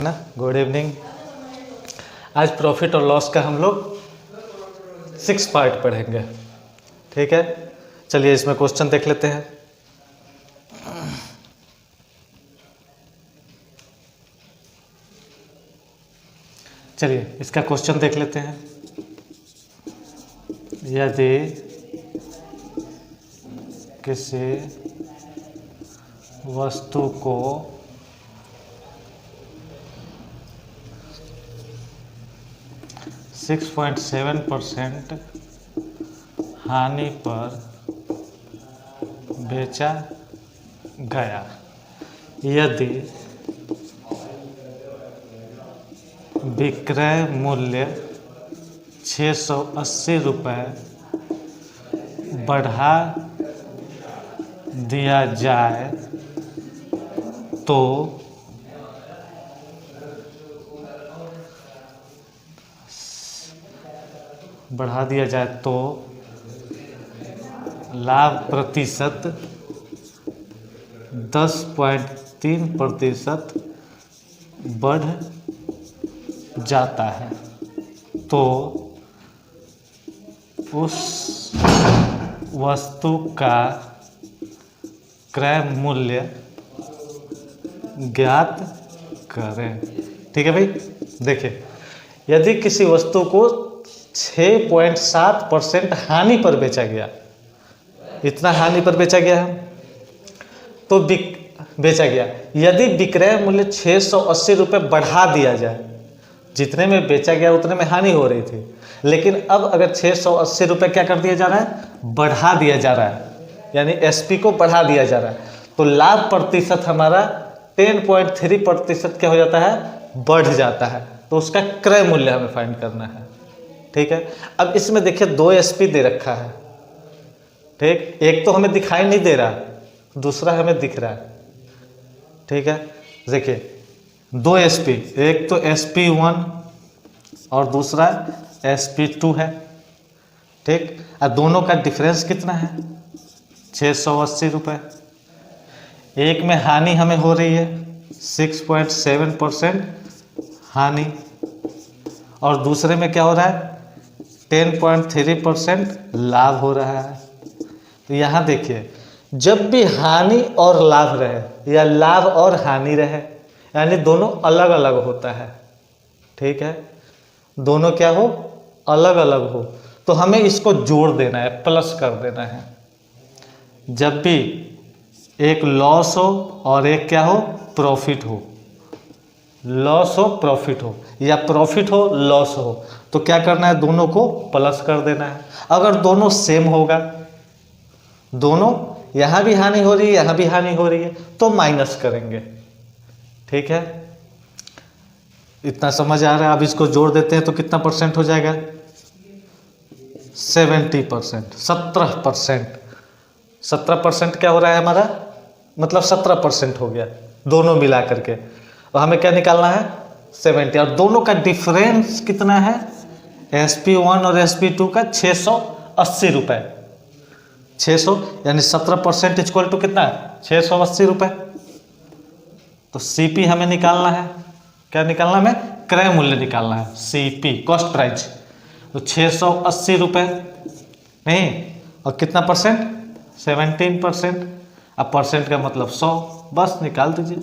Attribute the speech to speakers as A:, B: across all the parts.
A: ना good evening. आज profit और लॉस का हम लोग 6 पार्ट पढ़ेंगे। ठीक है, चलिए इसमें क्वेश्चन देख लेते हैं। चलिए इसका क्वेश्चन देख लेते हैं। यदि किसी वस्तु को सिक्स 6.7% हानि पर बेचा गया, यदि विक्रय मूल्य 680 रुपये बढ़ा दिया जाए तो लाभ प्रतिशत 10.3% बढ़ जाता है, तो उस वस्तु का क्रय मूल्य ज्ञात करें। ठीक है भाई, देखिए यदि किसी वस्तु को 6.7% हानि पर बेचा गया, इतना हानि पर बेचा गया है तो बेचा गया, यदि विक्रय मूल्य 680 रुपये बढ़ा दिया जाए, जितने में बेचा गया उतने में हानि हो रही थी, लेकिन अब अगर 680 रुपये क्या कर दिया जा रहा है, बढ़ा दिया जा रहा है, यानी एसपी को बढ़ा दिया जा रहा है, तो लाभ प्रतिशत हमारा 10.3% क्या हो जाता है, बढ़ जाता है, तो उसका क्रय मूल्य हमें फाइंड करना है। ठीक है, अब इसमें देखिए 2 एसपी दे रखा है। ठीक, एक तो हमें दिखाई नहीं दे रहा, दूसरा हमें दिख रहा है। ठीक है, देखिए 2 एसपी, एक तो SP1 और दूसरा SP2 है। ठीक, और दोनों का डिफरेंस कितना है, 680 रुपये। एक में हानि हमें हो रही है 6.7% हानि, और दूसरे में क्या हो रहा है, 10.3% लाभ हो रहा है। तो यहाँ देखिए, जब भी हानि और लाभ रहे या लाभ और हानि रहे, यानी दोनों अलग अलग होता है। ठीक है, दोनों क्या हो, अलग अलग हो, तो हमें इसको जोड़ देना है, प्लस कर देना है। जब भी एक लॉस हो और एक क्या हो, प्रॉफिट हो, लॉस हो प्रॉफिट हो या प्रॉफिट हो लॉस हो, तो क्या करना है, दोनों को प्लस कर देना है। अगर दोनों सेम होगा, दोनों यहाँ भी हानि हो रही है यहाँ भी हानि हो रही है, तो माइनस करेंगे। ठीक है, इतना समझ आ रहा है। अब इसको जोड़ देते हैं तो कितना परसेंट हो जाएगा, 70%, 17%। 17% क्या हो रहा है हमारा, मतलब 17% हो गया दोनों मिला करके। और हमें क्या निकालना है, 70, और दोनों का डिफरेंस कितना है, SP1 और SP2 का 680 रुपये। 600 यानी 17% इक्वल टू कितना है, 680 रुपये। तो CP हमें निकालना है, क्या निकालना है, हमें क्रय मूल्य निकालना है, CP कॉस्ट प्राइस। तो 680 रुपये नहीं, और कितना परसेंट, 17%। अब परसेंट का मतलब 100, बस निकाल दीजिए,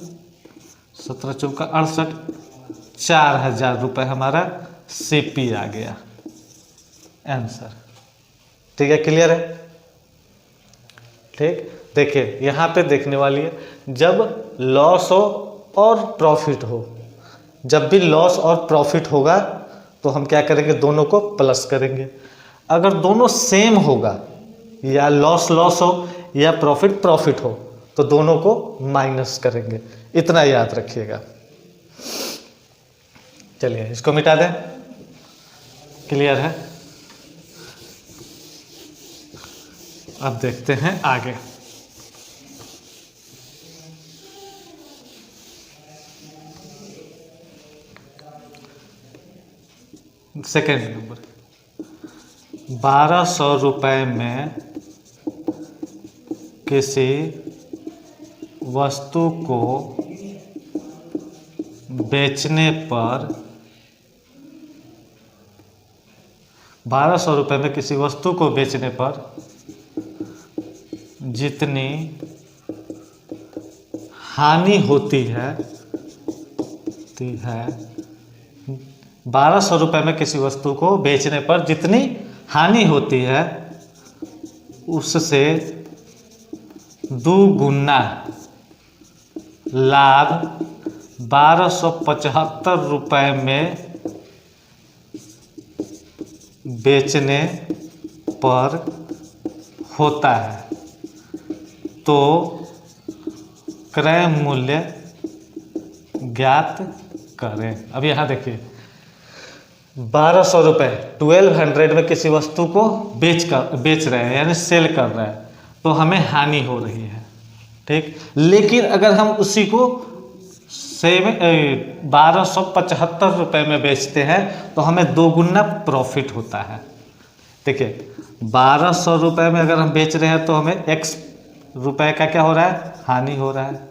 A: 17 चौका 68, 4000 रुपये हमारा CP आ गया आंसर। ठीक है, क्लियर है। ठीक, देखिए यहाँ पे देखने वाली है, जब लॉस हो और प्रॉफिट हो, जब भी लॉस और प्रॉफिट होगा तो हम क्या करेंगे, दोनों को प्लस करेंगे। अगर दोनों सेम होगा, या लॉस लॉस हो या प्रॉफिट प्रॉफिट हो, तो दोनों को माइनस करेंगे, इतना याद रखिएगा। चलिए इसको मिटा दें, क्लियर है। अब देखते हैं आगे। सेकेंड नंबर, 1200 रुपये में किसी वस्तु को बेचने पर 1200 रुपये में किसी वस्तु को बेचने पर जितनी हानि होती है 1200 रुपये में किसी वस्तु को बेचने पर जितनी हानि होती है उससे दुगुना लाभ 1275 रुपये में बेचने पर होता है। तो क्रय मूल्य ज्ञात करें। अब यहाँ देखिए 1200 रुपये 1200 में किसी वस्तु को बेच रहे हैं यानी सेल कर रहे हैं, तो हमें हानि हो रही है, ठीक। लेकिन अगर हम उसी को 1275 रुपये में बेचते हैं तो हमें दोगुना प्रॉफिट होता है। देखिए 1200 रुपये में अगर हम बेच रहे हैं तो हमें x रुपये का क्या हो रहा है, हानि हो रहा है,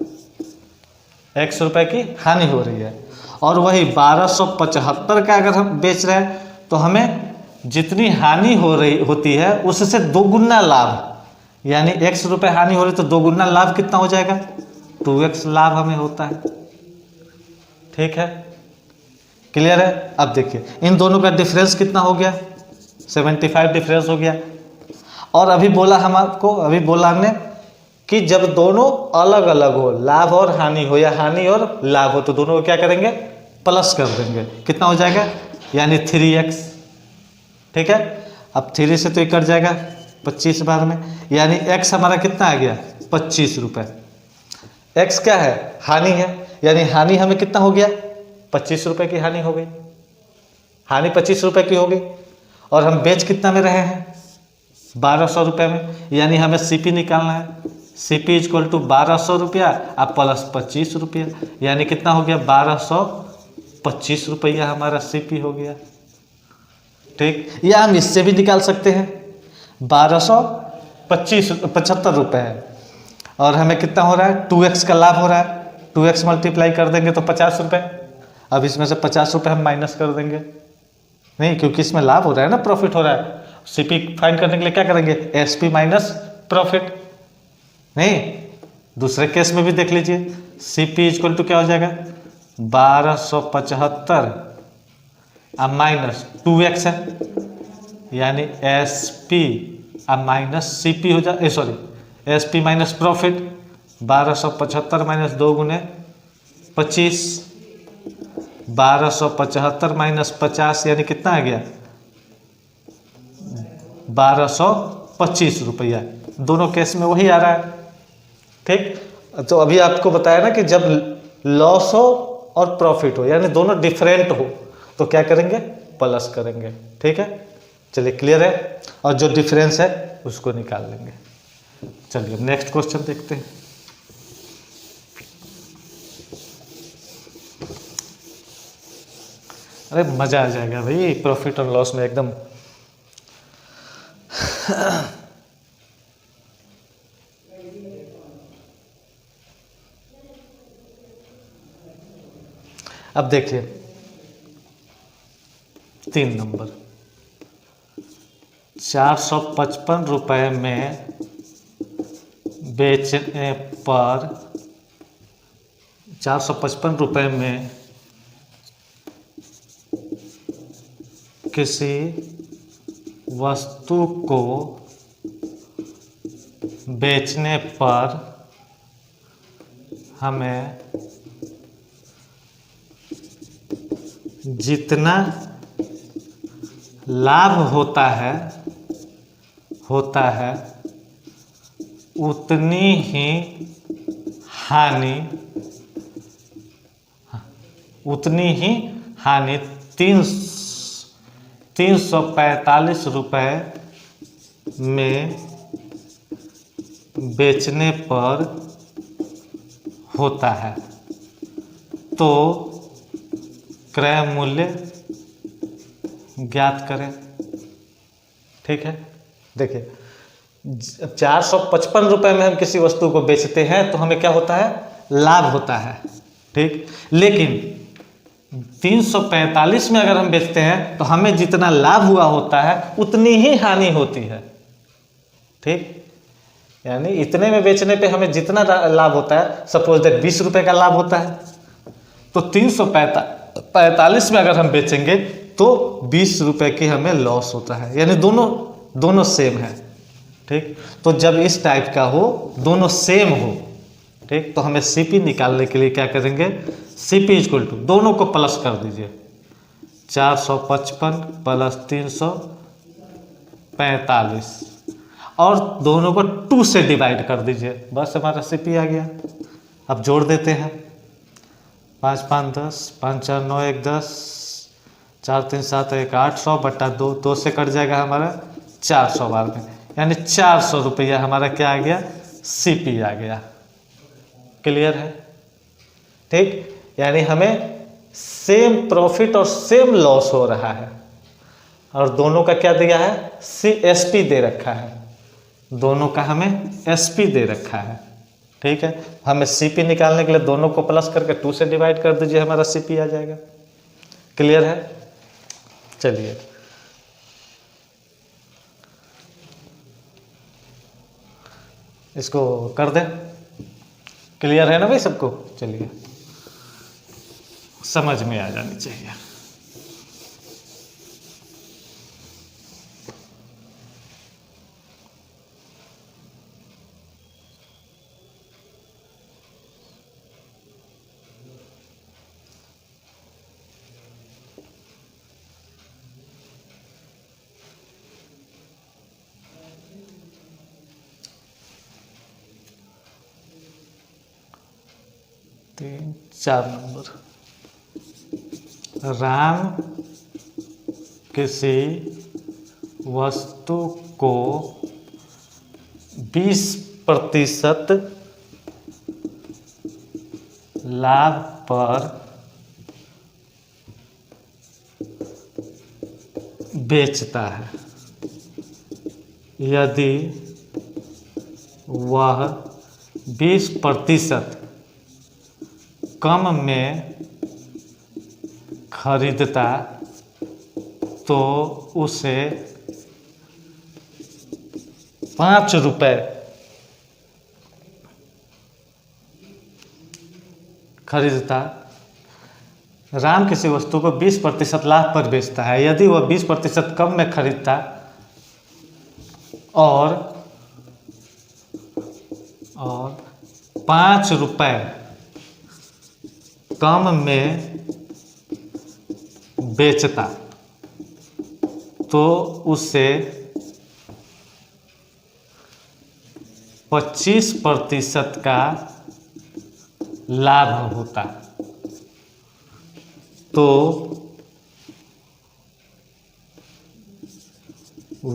A: x रुपये की हानि हो रही है। और वही 1275 का अगर हम बेच रहे हैं तो हमें जितनी हानि होती है उससे दोगुना लाभ, यानी x रुपये हानि हो रही तो दोगुना लाभ कितना हो जाएगा, 2x लाभ हमें होता है, ठीक है। क्लियर है। अब देखिए इन दोनों का डिफरेंस कितना हो गया, 75 डिफरेंस हो गया। और अभी बोला हमने कि जब दोनों अलग अलग हो, लाभ और हानि हो या हानि और लाभ हो, तो दोनों को क्या करेंगे, प्लस कर देंगे। कितना हो जाएगा, यानी 3x, ठीक है। अब 3 से तो ये कट जाएगा 25 बार में, यानी x हमारा कितना आ गया, 25 रुपये। x क्या है, हानि है, यानी हानि हमें कितना हो गया, 25 रुपये की हानि हो गई। हानि 25 रुपये की हो गई और हम बेच कितना में रहे हैं, 1200 रुपये में, यानी हमें CP निकालना है। CP इक्वल टू 1200 रुपया अब प्लस 25 रुपया, यानी कितना हो गया, 1225 रुपया हमारा CP हो गया, ठीक। या हम इससे भी निकाल सकते हैं, 1275 रुपये है और हमें कितना हो रहा है, 2x का लाभ हो रहा है, 2x मल्टीप्लाई कर देंगे तो 50 रुपये। अब इसमें से 50 रुपये हम माइनस कर देंगे, नहीं क्योंकि इसमें लाभ हो रहा है ना, प्रॉफिट हो रहा है। CP फाइंड करने के लिए क्या करेंगे, SP माइनस प्रॉफिट। नहीं, दूसरे केस में भी देख लीजिए, CP इक्वल टू क्या हो जाएगा, 1275 अब माइनस 2x है, यानी SP अब माइनस CP हो जाए, sorry SP minus profit, 1275 minus 2 गुने 25, 1275 माइनस 50 यानी कितना आ गया, 1225 रुपया। दोनों केस में वही आ रहा है, ठीक। तो अभी आपको बताया ना कि जब लॉस हो और प्रॉफिट हो, यानी दोनों डिफरेंट हो, तो क्या करेंगे, प्लस करेंगे, ठीक है। चलिए क्लियर है। और जो डिफरेंस है उसको निकाल लेंगे। चलिए नेक्स्ट क्वेश्चन देखते हैं। अरे मजा आ जाएगा भाई प्रॉफिट और लॉस में एकदम। अब देखिए 3 नंबर, 455 रुपये में बेचने पर 455 रुपये में किसी वस्तु को बेचने पर हमें जितना लाभ होता है उतनी ही हानि 345 रुपये में बेचने पर होता है। तो क्रय मूल्य ज्ञात करें, ठीक है। देखिए 455 रुपये में हम किसी वस्तु को बेचते हैं तो हमें क्या होता है, लाभ होता है, ठीक। लेकिन 345 में अगर हम बेचते हैं तो हमें जितना लाभ हुआ होता है उतनी ही हानि होती है। ठीक, यानी इतने में बेचने पे हमें जितना लाभ होता है, सपोज दैट 20 रुपए का लाभ होता है, तो 345 में अगर हम बेचेंगे तो 20 रुपए की हमें लॉस होता है, यानी दोनों सेम है। ठीक, तो जब इस टाइप का हो, दोनों सेम हो, ठीक, तो हमें सीपी निकालने के लिए क्या करेंगे, सीपी इक्वल टू दोनों को प्लस कर दीजिए, 455 प्लस 345 और दोनों को 2 से डिवाइड कर दीजिए, बस हमारा सीपी आ गया। अब जोड़ देते हैं, 5 5 10, 5 4 9 1 10, 4 3 7 1 800 बटा 2, 2 से कट जाएगा हमारा 400 बार में, यानी 400 रुपया हमारा क्या आ गया, सीपी आ गया। क्लियर है? ठीक, यानी हमें सेम प्रॉफिट और सेम लॉस हो रहा है, और दोनों का क्या दिया है, एसपी दे रखा है, दोनों का हमें एसपी दे रखा है। ठीक है, हमें सीपी निकालने के लिए दोनों को प्लस करके 2 से डिवाइड कर दीजिए, हमारा सीपी आ जाएगा। क्लियर है? चलिए इसको कर दें। क्लियर है ना भाई सबको? चलिए, समझ में आ जानी चाहिए। तीन 4 नंबर, राम किसी वस्तु को 20% लाभ पर बेचता है, यदि वह 20% कम में खरीदता तो उसे 5 रुपए खरीदता। राम किसी वस्तु को 20% लाभ पर बेचता है, यदि वह 20% कम में खरीदता और 5 रुपए कम में बेचता तो उसे 25% का लाभ होता। तो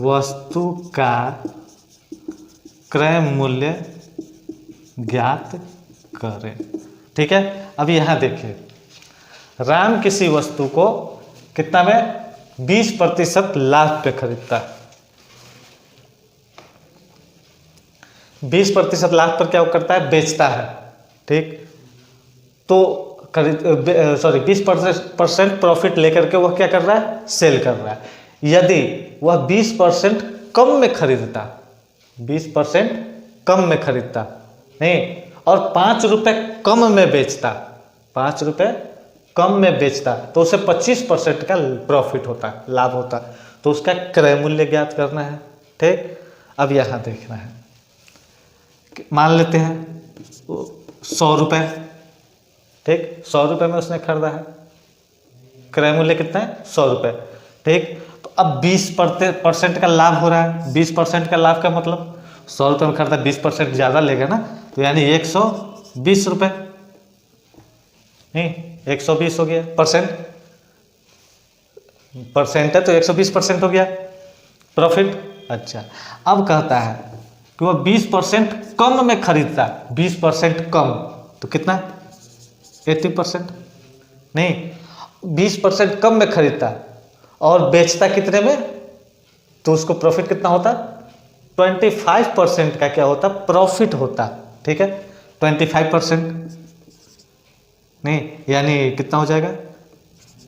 A: वस्तु का क्रय मूल्य ज्ञात करें। ठीक है, अब यहां देखिए, राम किसी वस्तु को कितना में 20% लाभ पे खरीदता है। 20% लाभ पर क्या करता है, बेचता है। ठीक, तो 20% प्रॉफिट लेकर के वह क्या कर रहा है, सेल कर रहा है। यदि वह 20% कम में खरीदता, 20% कम में खरीदता नहीं, और 5 रुपए कम में बेचता, 5 रुपए कम में बेचता, तो उसे 25% का प्रॉफिट होता, लाभ होता। तो उसका क्रय मूल्य ज्ञात करना है। ठीक, अब यहां देखना है, मान लेते हैं 100 रुपए। ठीक, 100 रुपए में उसने खरीदा है, क्रय मूल्य कितना है, 100 रुपए। ठीक, तो अब 20% का लाभ हो रहा है। 20% का लाभ का मतलब 100 रुपये में खरीदा, 20% ज़्यादा लेगा ना, तो यानी 120 रुपये, नहीं 120 हो गया, परसेंट है तो 120% हो गया प्रॉफिट। अच्छा, अब कहता है कि वह 20% कम में खरीदता, 20% कम, तो कितना, 80%, नहीं 20% कम में खरीदता और बेचता कितने में, तो उसको प्रॉफिट कितना होता, 25% का क्या होता, प्रॉफिट होता। ठीक है, 25% नहीं, यानी कितना हो जाएगा,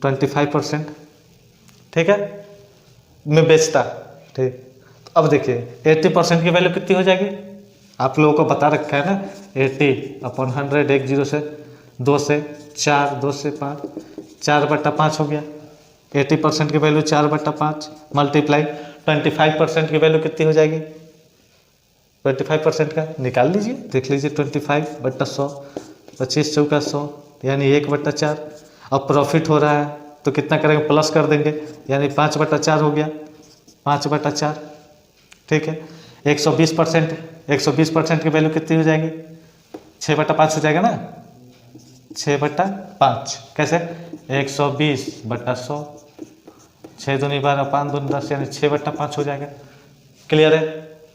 A: 25%, ठीक है, में बेचता, ठीक। तो अब देखिए 80% की वैल्यू कितनी हो जाएगी, आप लोगों को बता रखा है ना, 80/100, 1 0 से 2 से 4, 2 से 5, 4/5 हो गया। 80% की वैल्यू 4/5 मल्टीप्लाई 25% की वैल्यू कितनी हो जाएगी, 25% का निकाल लीजिए, देख लीजिए, 25/100, 25 चौका 100 यानी 1/4। अब प्रॉफिट हो रहा है तो कितना करेंगे, प्लस कर देंगे, यानी 5/4 हो गया, 5/4, ठीक है। 120% की वैल्यू कितनी हो जाएगी, 6/5 हो जाएगा ना, 6/5 कैसे, 120/100, 6 दूनी 12, 5 दूनी 10 यानी 6/5 हो जाएगा। क्लियर है?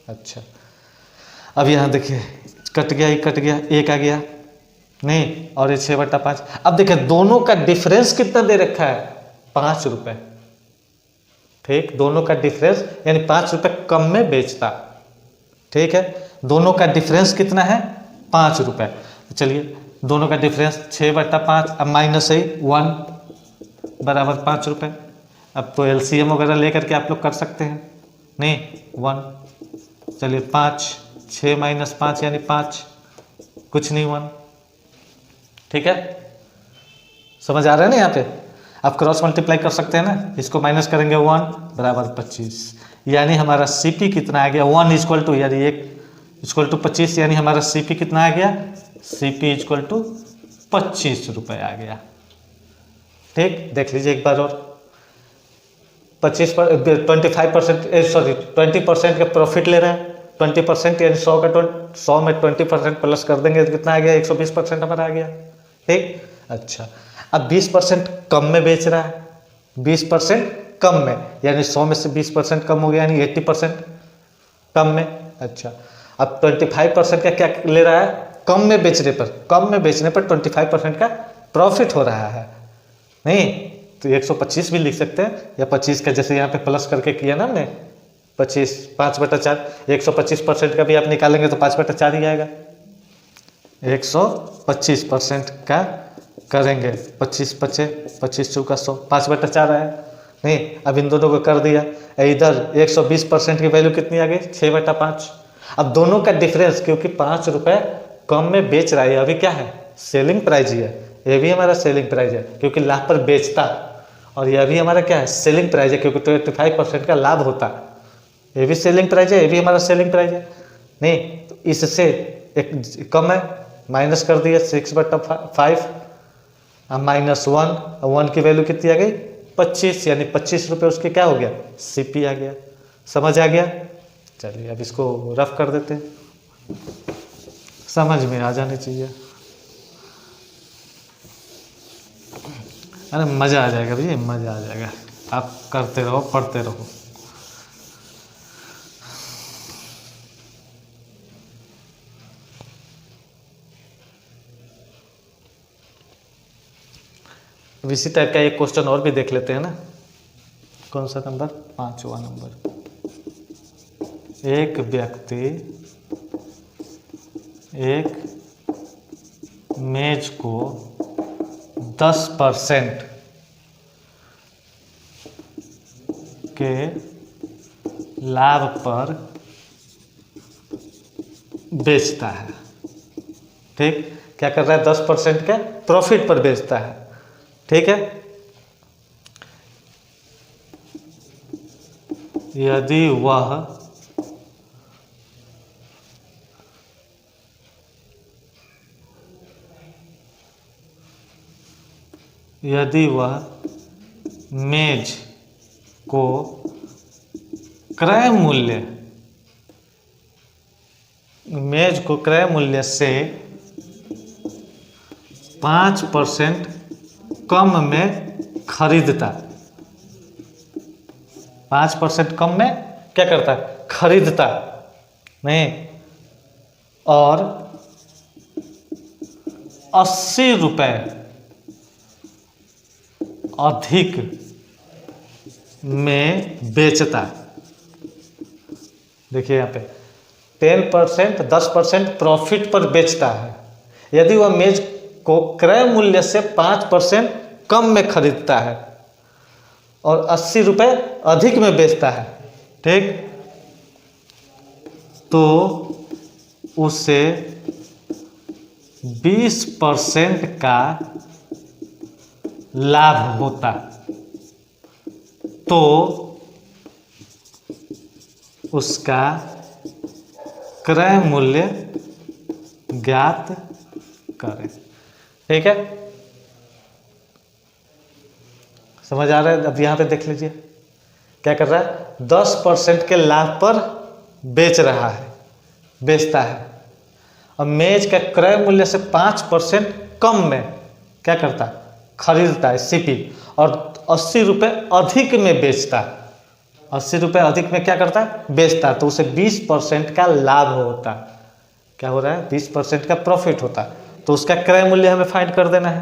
A: अच्छा, अब यहाँ देखिए कट गया, एक कट गया, एक आ गया नहीं, और ये 6/5। अब देखिए दोनों का डिफरेंस कितना दे रखा है, 5 रुपये, ठीक, दोनों का डिफरेंस यानी 5 रुपये कम में बेचता, ठीक है। दोनों का डिफरेंस कितना है, 5 रुपये। तो चलिए दोनों का डिफरेंस 6/5, अब माइनस है 1 बराबर 5 रुपये। अब तो एलसीएम वगैरह लेकर के आप लोग कर सकते हैं, नहीं 1, चलिए 5, 6 - 5 यानी 5, कुछ नहीं 1, ठीक है। समझ आ रहा है ना, यहाँ पे आप क्रॉस मल्टीप्लाई कर सकते हैं ना, इसको माइनस करेंगे 1 बराबर 25, यानी हमारा सीपी कितना आ गया, 1 इक्वल टू यानी 1 इक्वल टू 25, यानी हमारा सीपी कितना आ गया, सीपी इक्वल टू 25 रुपये आ गया, ठीक। देख लीजिए एक बार और, 20% का प्रॉफिट ले रहा है, 20% यानी 100 में 20% प्लस कर देंगे तो कितना आ गया, 120% हमारा आ गया, ठीक। अच्छा, अब 20% कम में बेच रहा है, 20% कम में यानी 100 में से 20% कम हो गया, यानी 80% कम में। अच्छा, अब 25% का क्या ले रहा है, कम में बेचने पर, कम में बेचने पर 25% का प्रॉफिट हो रहा है, नहीं तो 125 भी लिख सकते हैं, या 25 का जैसे यहाँ पे प्लस करके किया ना हमने, 25 5/4, 125% का भी आप निकालेंगे तो 5/4 ही आएगा। 125% का करेंगे, 25 × 25 चौका 100, 5/4 आया, नहीं अब इन दोनों को कर दिया, इधर 120% की वैल्यू कितनी आ गई, 6/5। अब दोनों का डिफरेंस, क्योंकि 5 रुपये कम में बेच रहा है, अभी क्या है, सेलिंग प्राइस ही है, ये भी हमारा सेलिंग प्राइस है क्योंकि लाभ पर बेचता, और यह भी हमारा क्या है, सेलिंग प्राइस है क्योंकि 25% का लाभ होता, ये भी सेलिंग प्राइस है, ये भी हमारा सेलिंग प्राइस है, नहीं तो इससे एक कम है, माइनस कर दिया 6/5, अब -1, 1 की वैल्यू कितनी आ गई, 25, यानी 25 रुपये उसके क्या हो गया, सीपी आ गया। समझ आ गया? चलिए अब इसको रफ कर देते हैं, समझ में आ जानी चाहिए। अरे मज़ा आ जाएगा भैया, मज़ा आ जाएगा, आप करते रहो, पढ़ते रहो। अब इसी टाइप का एक क्वेश्चन और भी देख लेते हैं ना, कौन सा नंबर, 5वां नंबर। एक व्यक्ति एक मेज को 10% के लाभ पर बेचता है, ठीक, क्या कर रहा है, 10% के प्रॉफिट पर बेचता है, ठीक है। यदि वह मेज को क्रय मूल्य से 5% कम में खरीदता, 5% कम में क्या करता है, खरीदता, नहीं, और 80 रुपये अधिक में बेचता। देखिए यहाँ पे 10% प्रॉफिट पर बेचता है, यदि वह मेज को क्रय मूल्य से 5% कम में खरीदता है और 80 रुपये अधिक में बेचता है, ठीक, तो उसे 20% का लाभ होता, तो उसका क्रय मूल्य ज्ञात करें। ठीक है, समझ आ रहा है? अब यहाँ पे देख लीजिए क्या कर रहा है, 10% के लाभ पर बेच रहा है, बेचता है, और मेज का क्रय मूल्य से 5% कम में क्या करता है, खरीदता है सीपी, और 80 रुपये अधिक में बेचता है, 80 रुपये अधिक में क्या करता है, बेचता है, तो उसे 20% का लाभ होता है। क्या हो रहा है, 20% का प्रॉफिट होता है, तो उसका क्रय मूल्य हमें फाइंड कर देना है।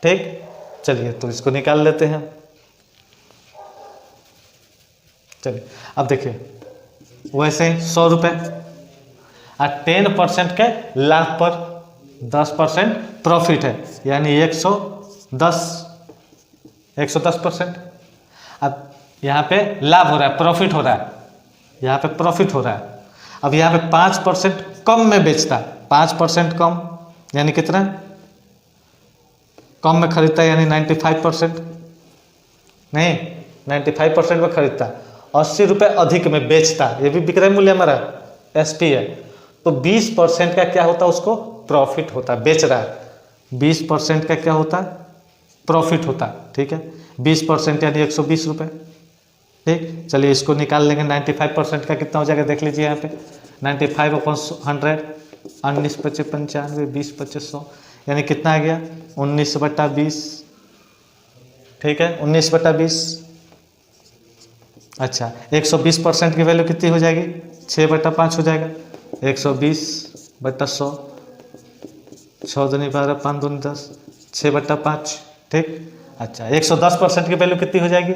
A: ठीक, चलिए तो इसको निकाल लेते हैं। चलिए अब देखिए, वैसे 100 रुपये और 10% के लाभ पर 10% प्रॉफिट है, यानी 110%। अब यहाँ पे लाभ हो रहा है, प्रॉफिट हो रहा है, यहाँ पे प्रॉफिट हो रहा है। अब यहाँ पे 5% कम में बेचता है, 5% कम यानी कितना, कम में खरीदता है, यानी 95%, नहीं 95% में खरीदता है, 80 रुपये अधिक में बेचता है, ये भी विक्रय मूल्य हमारा एसपी है, तो 20% का क्या होता है, उसको प्रॉफिट होता है, बेच रहा है, 20% का क्या होता है, प्रॉफिट होता है। ठीक है, 20% यानी 120 रुपये। ठीक, चलिए इसको निकाल लेंगे, 95% का कितना हो जाएगा, देख लीजिए यहाँ पे 95/100, 19 × 5 = 95, 20 × 25 100, यानी कितना आ गया, 19/20। ठीक है, 19/20। अच्छा, 120% की वैल्यू कितनी हो जाएगी, 6/5 हो जाएगा, 120/100, 6 दूनी 12, 5 दूनी 10, 6/5। ठीक, अच्छा 110% की वैल्यू कितनी हो जाएगी,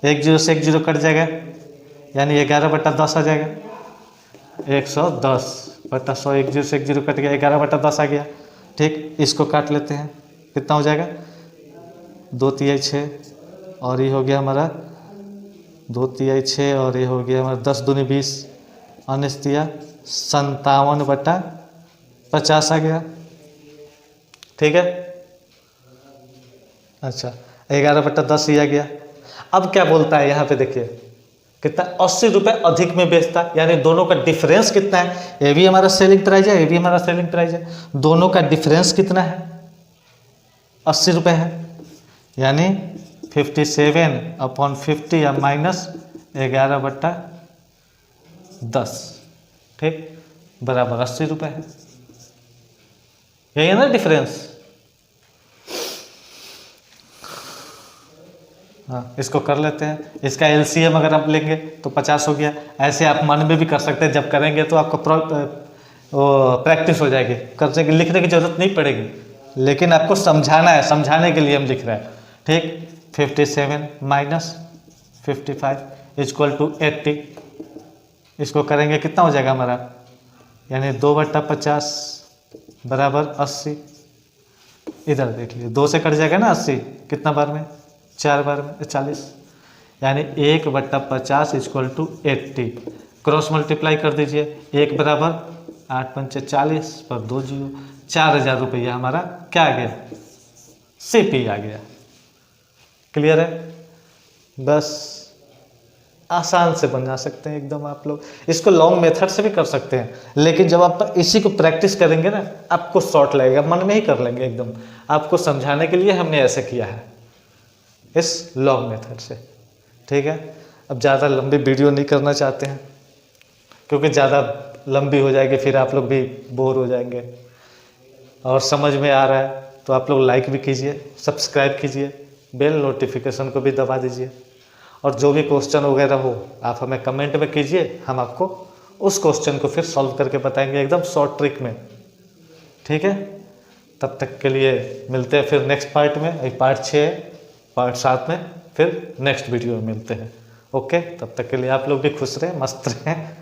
A: 1 0 से 1 0 कट जाएगा, यानी 11/10 आ जाएगा, 110/100, 1 0 से 1 0 कट गया, 11/10 आ गया। ठीक, इसको काट लेते हैं, कितना हो जाएगा, 2 तिहाई 6, और ये हो गया हमारा 2 तिहाई 6, और ये हो गया हमारा 10 दूनी 20, 19 तिया 57/50 आ गया। ठीक है, अच्छा 11/10 ही आ गया। अब क्या बोलता है यहाँ पे देखिए, कितना, 80 रुपये अधिक में बेचता है, यानी दोनों का डिफरेंस कितना है, ये भी हमारा सेलिंग प्राइस है, ये भी हमारा सेलिंग प्राइस है, दोनों का डिफरेंस कितना है, 80 रुपये है, यानी 57/50 या -11/10, ठीक, बराबर 80 रुपये है। यही है ना डिफरेंस। हाँ, इसको कर लेते हैं, इसका एलसीएम अगर आप लेंगे तो 50 हो गया। ऐसे आप मन में भी कर सकते हैं, जब करेंगे तो आपको प्रैक्टिस हो जाएगी, करने की, लिखने की जरूरत नहीं पड़ेगी, लेकिन आपको समझाना है, समझाने के लिए हम लिख रहे हैं। ठीक, 57 - 55 = 80, इसको करेंगे कितना हो जाएगा हमारा, यानी 2/50 बराबर 80। इधर देख लीजिए, 2 से कट जाएगा ना 80, कितना बार में, 4 बार में 40, यानी 1/50 = 80। क्रॉस मल्टीप्लाई कर दीजिए, 1 बराबर 8 × 5 = 40 पर 2 0, 4000 रुपया हमारा क्या आ गया, सीपी आ गया। क्लियर है, बस आसान से बना सकते हैं एकदम आप लोग। इसको लॉन्ग मेथड से भी कर सकते हैं, लेकिन जब आप इसी को प्रैक्टिस करेंगे ना, आपको शॉर्ट लगेगा, मन में ही कर लेंगे एकदम। आपको समझाने के लिए हमने ऐसे किया है, इस लॉन्ग मेथड से। ठीक है, अब ज़्यादा लंबी वीडियो नहीं करना चाहते हैं, क्योंकि ज़्यादा लंबी हो जाएगी, फिर आप लोग भी बोर हो जाएंगे। और समझ में आ रहा है तो आप लोग लाइक भी कीजिए, सब्सक्राइब कीजिए, बेल नोटिफिकेशन को भी दबा दीजिए, और जो भी क्वेश्चन वगैरह हो आप हमें कमेंट में कीजिए, हम आपको उस क्वेश्चन को फिर सॉल्व करके बताएंगे एकदम शॉर्ट ट्रिक में। ठीक है, तब तक के लिए मिलते हैं फिर नेक्स्ट पार्ट में, पार्ट 6, पार्ट 7 में फिर नेक्स्ट वीडियो में मिलते हैं। ओके, तब तक के लिए आप लोग भी खुश रहें, मस्त रहें।